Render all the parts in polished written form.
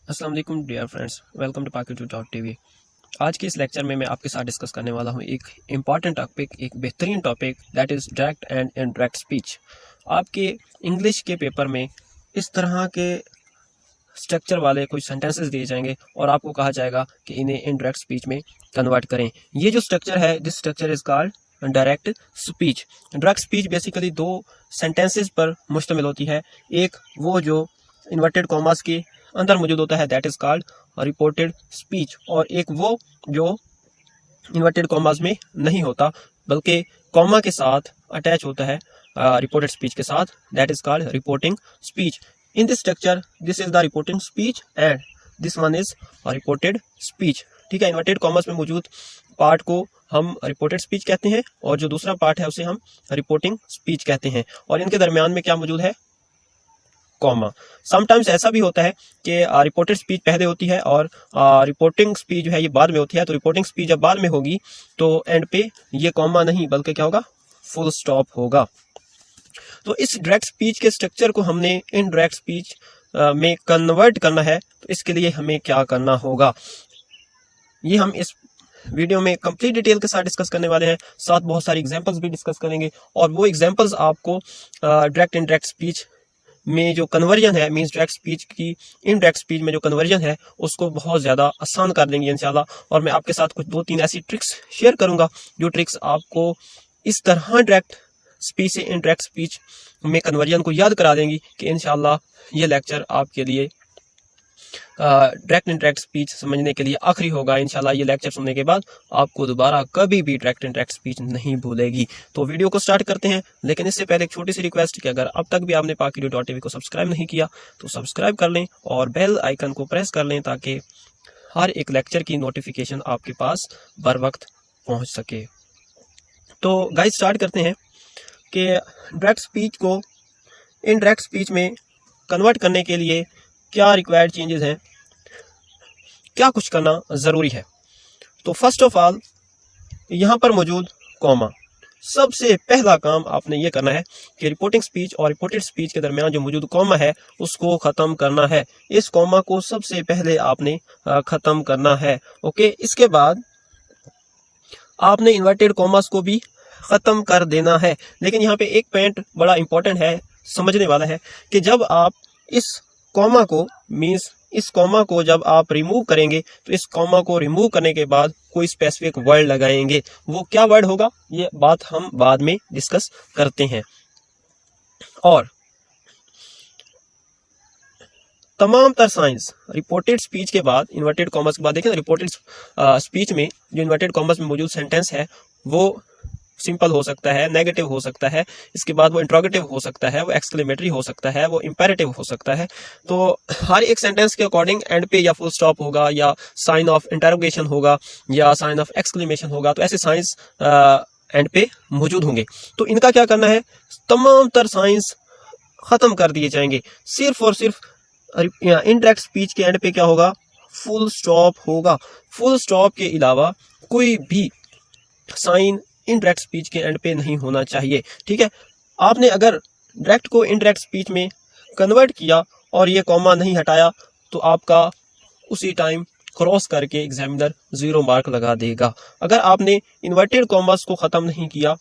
अस्सलाम वालेकुम dear friends, welcome to Pakitoo.tv। आज के इस लेक्चर में मैं आपके साथ डिस्कस करने वाला हूं एक इम्पॉर्टेंट टॉपिक, एक बेहतरीन topic, that is direct and indirect speech. आपके इंग्लिश के पेपर में इस तरह के स्ट्रक्चर वाले कुछ सेंटेंसेस दिए जाएंगे और आपको कहा जाएगा कि इन्हें इनडायरेक्ट स्पीच में कन्वर्ट करें। ये जो स्ट्रक्चर है, this structure is called direct speech. Direct speech basically दो सेंटेंसेस पर मुश्तमिल होती है। एक वो जो इन्वर्टेड कॉमास के अंदर मौजूद होता है, that is called reported speech, और एक वो जो इन्वर्टेड कॉमास में नहीं होता बल्कि कॉमा के साथ अटैच होता है रिपोर्टेड स्पीच के साथ, that is called reporting speech. In this structure this is the reporting speech and this one is reported speech. ठीक है, इन्वर्टेड कॉमास में मौजूद पार्ट को हम रिपोर्टेड स्पीच कहते हैं और जो दूसरा पार्ट है उसे हम रिपोर्टिंग स्पीच कहते हैं, और इनके दरमियान में क्या मौजूद है? कॉमा। समटाइम्स ऐसा भी होता है कि रिपोर्टेड स्पीच पहले होती है और रिपोर्टिंग स्पीच जो है ये बाद में होती है। तो रिपोर्टिंग स्पीच जब बाद में होगी तो एंड पे ये कॉमा नहीं बल्कि क्या होगा? फुल स्टॉप होगा। तो इस डायरेक्ट स्पीच के स्ट्रक्चर को हमने इनडायरेक्ट स्पीच में कन्वर्ट करना है। तो इसके लिए हमें क्या करना होगा, ये हम इस वीडियो में कंप्लीट डिटेल के साथ डिस्कस करने वाले हैं। साथ बहुत सारी एग्जांपल्स भी डिस्कस करेंगे और वो एग्जांपल्स आपको डायरेक्ट इनडायरेक्ट स्पीच में जो कन्वर्जन है, मींस डायरेक्ट स्पीच की इनडायरेक्ट स्पीच में जो कन्वर्जन है उसको बहुत ज़्यादा आसान कर देंगे इंशाल्लाह। और मैं आपके साथ कुछ 2-3 ऐसी ट्रिक्स शेयर करूंगा जो ट्रिक्स आपको इस तरह डायरेक्ट स्पीच से इनडायरेक्ट स्पीच में कन्वर्जन को याद करा देंगी कि इंशाल्लाह ये लेक्चर आपके लिए डायरेक्ट इनडायरेक्ट स्पीच समझने के लिए आखिरी होगा। इंशाल्लाह ये लेक्चर सुनने के बाद आपको दोबारा कभी भी डायरेक्ट इनडायरेक्ट स्पीच नहीं भूलेगी। तो वीडियो को स्टार्ट करते हैं, लेकिन इससे पहले एक छोटी सी रिक्वेस्ट कि अगर अब तक भी आपने Pakitoo.tv को सब्सक्राइब नहीं किया तो सब्सक्राइब कर लें और बेल आइकन को प्रेस कर लें ताकि हर एक लेक्चर की नोटिफिकेशन आपके पास बर वक्त पहुँच सके। तो गाइस स्टार्ट करते हैं कि डायरेक्ट स्पीच को इनडायरेक्ट स्पीच में कन्वर्ट करने के लिए क्या रिक्वायर्ड चेंजेस हैं, क्या कुछ करना ज़रूरी है। तो फर्स्ट ऑफ ऑल यहाँ पर मौजूद कॉमा, सबसे पहला काम आपने ये करना है कि रिपोर्टिंग स्पीच और रिपोर्टेड स्पीच के दरमियान जो मौजूद कॉमा है उसको ख़त्म करना है। इस कॉमा को सबसे पहले आपने ख़त्म करना है। ओके, इसके बाद आपने इन्वर्टेड कॉमास को भी ख़त्म कर देना है। लेकिन यहाँ पे एक पॉइंट बड़ा इंपॉर्टेंट है, समझने वाला है कि जब आप इस कॉमा को मींस इस कॉमा को जब आप रिमूव करेंगे तो इस कॉमा को रिमूव करने के बाद कोई स्पेसिफिक वर्ड लगाएंगे। वो क्या वर्ड होगा ये बात हम बाद में डिस्कस करते हैं। और तमाम तर साइंस रिपोर्टेड स्पीच के बाद इन्वर्टेड कॉमर्स के बाद देखें, रिपोर्टेड स्पीच में जो इन्वर्टेड कॉमर्स में मौजूद सेंटेंस है वो सिंपल हो सकता है, नेगेटिव हो सकता है, इसके बाद वो इंट्रोगेटिव हो सकता है, वो एक्सक्लेमेटरी हो सकता है, वो इंपेरेटिव हो सकता है। तो हर एक सेंटेंस के अकॉर्डिंग एंड पे या फुल स्टॉप होगा या साइन ऑफ इंटरोगेशन होगा या साइन ऑफ एक्सक्लेमेशन होगा। तो ऐसे साइंस एंड पे मौजूद होंगे। तो इनका क्या करना है, तमाम तर साइंस खत्म कर दिए जाएंगे। सिर्फ और सिर्फ इनडायरेक्ट स्पीच के एंड पे क्या होगा? फुल स्टॉप होगा। फुल स्टॉप के अलावा कोई भी साइन इनडायरेक्ट स्पीच के एंड पे नहीं होना चाहिए। ठीक है, आपने अगर डायरेक्ट को इनडायरेक्ट स्पीच में कन्वर्ट किया और ये कॉमा नहीं हटाया तो आपका उसी टाइम क्रॉस करके एग्जामिनर 0 मार्क लगा देगा। अगर आपने इन्वर्टेड कॉमास को ख़त्म नहीं किया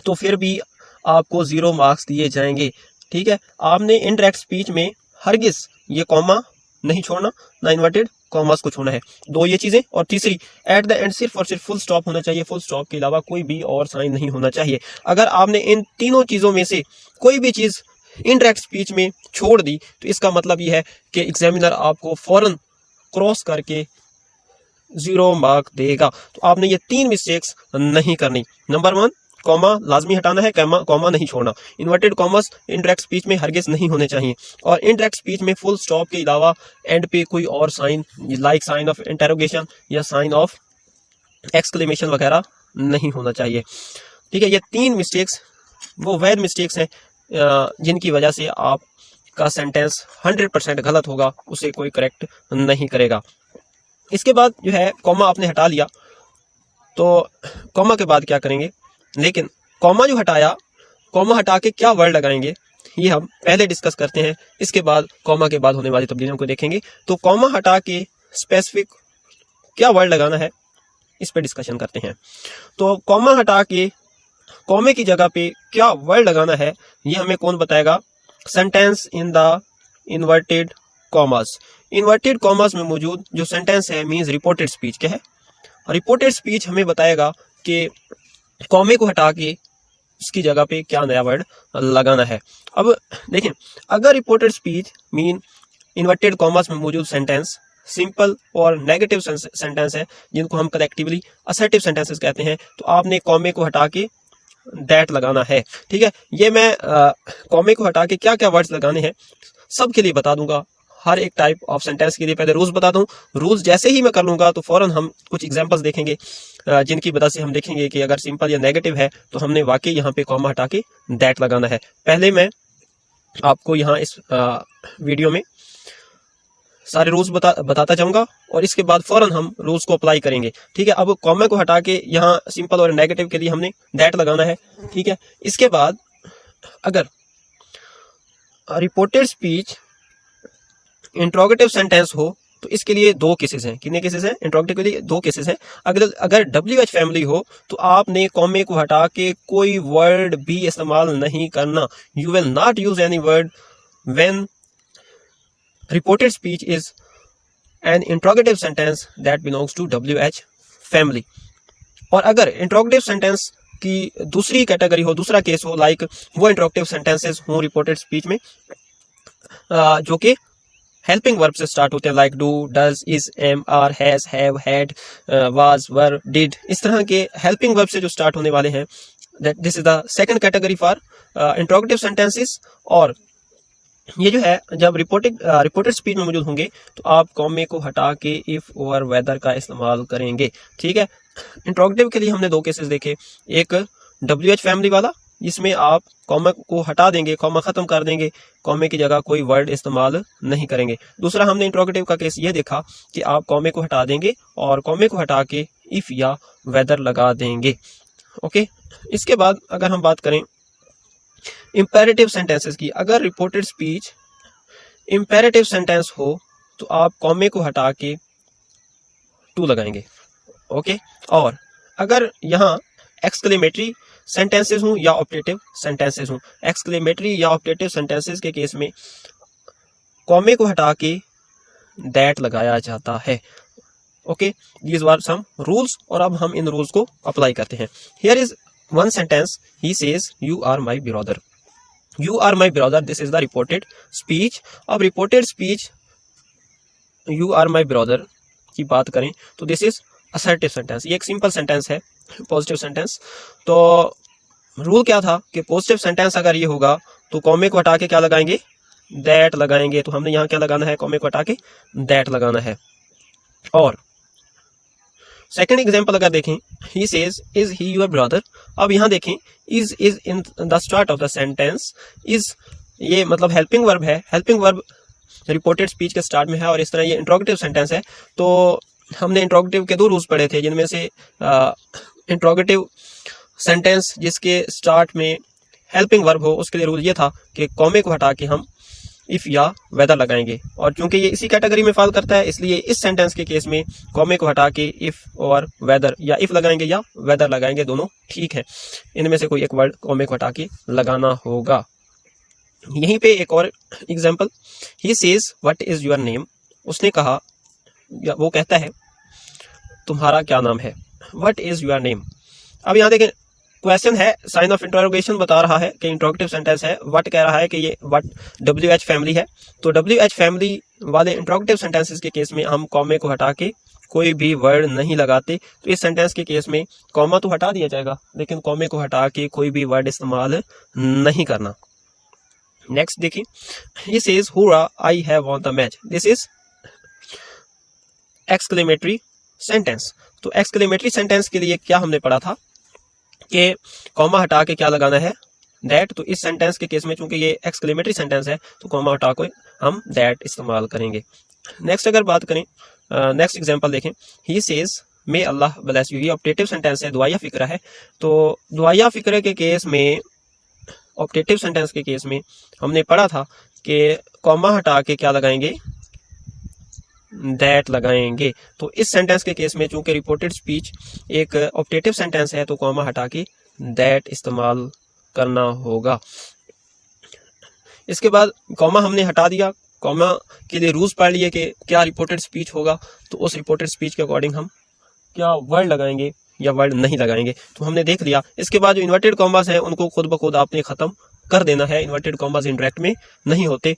तो फिर भी आपको 0 मार्क्स दिए जाएंगे। ठीक है, आपने इनडायरेक्ट स्पीच में हरगिज ये कॉमा नहीं छोड़ना, ना इन्वर्टेड कॉमास को छोड़ना है। दो ये चीजें, और तीसरी एट द एंड सिर्फ और सिर्फ फुल स्टॉप होना चाहिए। फुल स्टॉप के अलावा कोई भी और साइन नहीं होना चाहिए। अगर आपने इन तीनों चीजों में से कोई भी चीज इनडायरेक्ट स्पीच में छोड़ दी तो इसका मतलब ये है कि एग्जामिनर आपको फौरन क्रॉस करके 0 मार्क देगा। तो आपने ये 3 मिस्टेक्स नहीं करनी। नंबर 1, कॉमा लाजमी हटाना है, कॉमा नहीं छोड़ना। इन्वर्टेड कॉमर्स इनडायरेक्ट स्पीच में हरगिज नहीं होने चाहिए, और इनडायरेक्ट स्पीच में फुल स्टॉप के अलावा एंड पे कोई और sign like sign of interrogation या साइन ऑफ एक्सक्लेमेशन वगैरह नहीं होना चाहिए। ठीक है, ये 3 मिस्टेक्स वो वैध मिस्टेक्स हैं जिनकी वजह से आपका सेंटेंस 100% गलत होगा, उसे कोई करेक्ट नहीं करेगा। इसके बाद जो है कॉमा आपने हटा लिया, तो कॉमा के बाद क्या करेंगे? लेकिन कॉमा जो हटाया, कॉमा हटा के क्या वर्ड लगाएंगे ये हम पहले डिस्कस करते हैं, इसके बाद कॉमा के बाद होने वाली तब्दीलियों को देखेंगे। तो कॉमा हटा के स्पेसिफिक क्या वर्ड लगाना है इस पे डिस्कशन करते हैं। तो कॉमा हटा के कॉमे की जगह पे क्या वर्ड लगाना है ये हमें कौन बताएगा? Sentence in the inverted commas. Inverted commas में मौजूद जो सेंटेंस है मींस रिपोर्टेड स्पीच। क्या है? रिपोर्टेड स्पीच हमें बताएगा कि कॉमे को हटा के उसकी जगह पे क्या नया वर्ड लगाना है। अब देखें, अगर reported speech mean inverted commas में मौजूद सेंटेंस सिंपल और नेगेटिव सेंटेंस है जिनको हम कलेक्टिवली असर्टिव सेंटेंसेस कहते हैं, तो आपने कॉमे को हटा के दैट लगाना है। ठीक है, ये मैं कॉमे को हटा के क्या क्या वर्ड्स लगाने हैं सब के लिए बता दूंगा। हर एक टाइप ऑफ सेंटेंस के लिए पहले रूल्स बताता हूँ। रूल्स जैसे ही मैं कर लूंगा तो फौरन हम कुछ एग्जांपल्स देखेंगे जिनकी वजह से हम देखेंगे कि अगर सिंपल या नेगेटिव है तो हमने वाकई यहाँ पे कॉमा हटा के दैट लगाना है। पहले मैं आपको यहाँ इस वीडियो में सारे रूल्स बताता जाऊंगा और इसके बाद फौरन हम रूल्स को अप्लाई करेंगे। ठीक है, अब कॉमा को हटा के यहाँ सिंपल और नेगेटिव के लिए हमने दैट लगाना है। ठीक है, इसके बाद अगर रिपोर्टेड स्पीच इंट्रोगेटिव सेंटेंस हो तो इसके लिए दो केसेस हैं। कितने केसेस हैं? इंट्रोगेटिव के लिए दो केसेस हैं। अगर WH फैमिली हो तो आपने कॉमे को हटा के कोई वर्ड भी इस्तेमाल नहीं करना। You will not use any word when reported speech is an interrogative sentence that belongs to WH family। और अगर interrogative sentence की दूसरी कैटेगरी हो, दूसरा केस हो, लाइक वो interrogative sentences हो reported speech में जो कि हेल्पिंग वर्ब से स्टार्ट होते हैं, like do, does, is, am, are, has, have, had, was, were, did, इस तरह के हेल्पिंग वर्ब से जो स्टार्ट होने वाले हैं, that this is the second category for interrogative sentences. और ये जो है जब रिपोर्टेड स्पीच में मौजूद होंगे तो आप कॉमे को हटा के इफ और वेदर का इस्तेमाल करेंगे। ठीक है, इंट्रोगेटिव के लिए हमने दो केसेस देखे, एक WH फैमिली वाला जिसमें आप कॉमा को हटा देंगे, कॉमा खत्म कर देंगे, कॉमे की जगह कोई वर्ड इस्तेमाल नहीं करेंगे। दूसरा हमने इंट्रोगेटिव का केस ये देखा कि आप कॉमे को हटा देंगे और कॉमे को हटा के इफ या वेदर लगा देंगे। ओके, इसके बाद अगर हम बात करें इंपेरेटिव सेंटेंसेस की, अगर रिपोर्टेड स्पीच इंपेरेटिव सेंटेंस हो तो आप कॉमे को हटा के टू लगाएंगे। ओके, और अगर यहाँ एक्सक्लेमेटरी सेंटेंसेस हूं या ऑप्टेटिव सेंटेंसेस हूं, एक्सक्लेमेटरी या ऑप्टेटिव सेंटेंसेस के केस में कॉमे को हटा के दैट लगाया जाता है। Okay, these were some rules और अब हम इन रूल्स को अप्लाई करते हैं। Here is one sentence, he says you are my brother. You are my brother, this is the reported speech. अब reported speech you are my brother की बात करें तो दिस इज असर्टिव सेंटेंस। ये एक सिंपल सेंटेंस है, positive sentence. तो rule क्या था कि पॉजिटिव सेंटेंस अगर ये होगा तो कॉमे को हटा के क्या लगाएंगे? दैट लगाएंगे। तो हमने यहाँ क्या लगाना है? कॉमे को हटा के दैट लगाना है। और सेकंड एग्जांपल अगर देखें, he says is he your brother. अब यहाँ देखें is in the start of the sentence. Is ये मतलब हेल्पिंग वर्ब है, हेल्पिंग वर्ब रिपोर्टेड स्पीच के स्टार्ट में है और इस तरह ये इंट्रोगेटिव सेंटेंस है। तो हमने इंट्रोगेटिव के दो रूल्स पढ़े थे जिनमें से इंट्रोगेटिव सेंटेंस जिसके स्टार्ट में हेल्पिंग वर्ब हो उसके लिए रूल ये था कि कॉमे को हटा के हम इफ या वेदर लगाएंगे। और क्योंकि ये इसी कैटेगरी में फॉल करता है इसलिए इस सेंटेंस के केस में कॉमे को हटा के इफ और वेदर या इफ लगाएंगे या वेदर लगाएंगे, दोनों ठीक है। इनमें से कोई एक वर्ड कॉमे को हटा के लगाना होगा। यहीं पे एक और example, he says what is your name. उसने कहा या वो कहता है तुम्हारा क्या नाम है, व्हाट इज योर नेम। अब यहाँ देखें क्वेश्चन है, साइन ऑफ इंटरोगेशन बता रहा है कि इंट्रोगेटिव सेंटेंस है, व्हाट कह रहा है कि ये व्हाट WH फैमिली है। तो WH फैमिली वाले इंट्रोगेटिव सेंटेंसेस के केस में हम कॉमे को हटा के कोई भी वर्ड नहीं लगाते। तो इस सेंटेंस के केस में कॉमा तो हटा दिया जाएगा लेकिन कॉमे को हटा के कोई भी वर्ड इस्तेमाल नहीं करना। नेक्स्ट देखिए, he says hurrah I have won the match. This is exclamatory sentence. तो एक्सक्लेमेटरी सेंटेंस के लिए क्या हमने पढ़ा था कि कॉमा हटा के क्या लगाना है? दैट। तो इस सेंटेंस के केस में चूंकि ये एक्सक्लेमेटरी सेंटेंस है तो कॉमा हटा के हम दैट इस्तेमाल करेंगे। नेक्स्ट अगर बात करें, नेक्स्ट एग्जांपल देखें, he says may Allah bless you. ये ऑप्टेटिव सेंटेंस है, दुआया फिक्रा है। तो दुआया फिक्रे के केस में ऑप्टेटिव सेंटेंस के केस में हमने पढ़ा था कि कॉमा हटा के क्या लगाएंगे, दैट लगाएंगे। तो इस सेंटेंस के केस में चूंकि रिपोर्टेड स्पीच एक ऑप्टेटिव सेंटेंस है तो कॉमा हटा के दैट इस्तेमाल करना होगा। इसके बाद कॉमा हमने हटा दिया, कॉमा के लिए रूल्स पढ़ लिए कि क्या रिपोर्टेड स्पीच होगा, तो उस रिपोर्टेड स्पीच के अकॉर्डिंग हम क्या वर्ड लगाएंगे या वर्ड नहीं लगाएंगे, तो हमने देख लिया। इसके बाद जो इन्वर्टेड कॉमास हैं उनको खुद ब खुद आपने खत्म कर देना है, इन्वर्टेड कॉमास इंटरेक्ट में नहीं होते।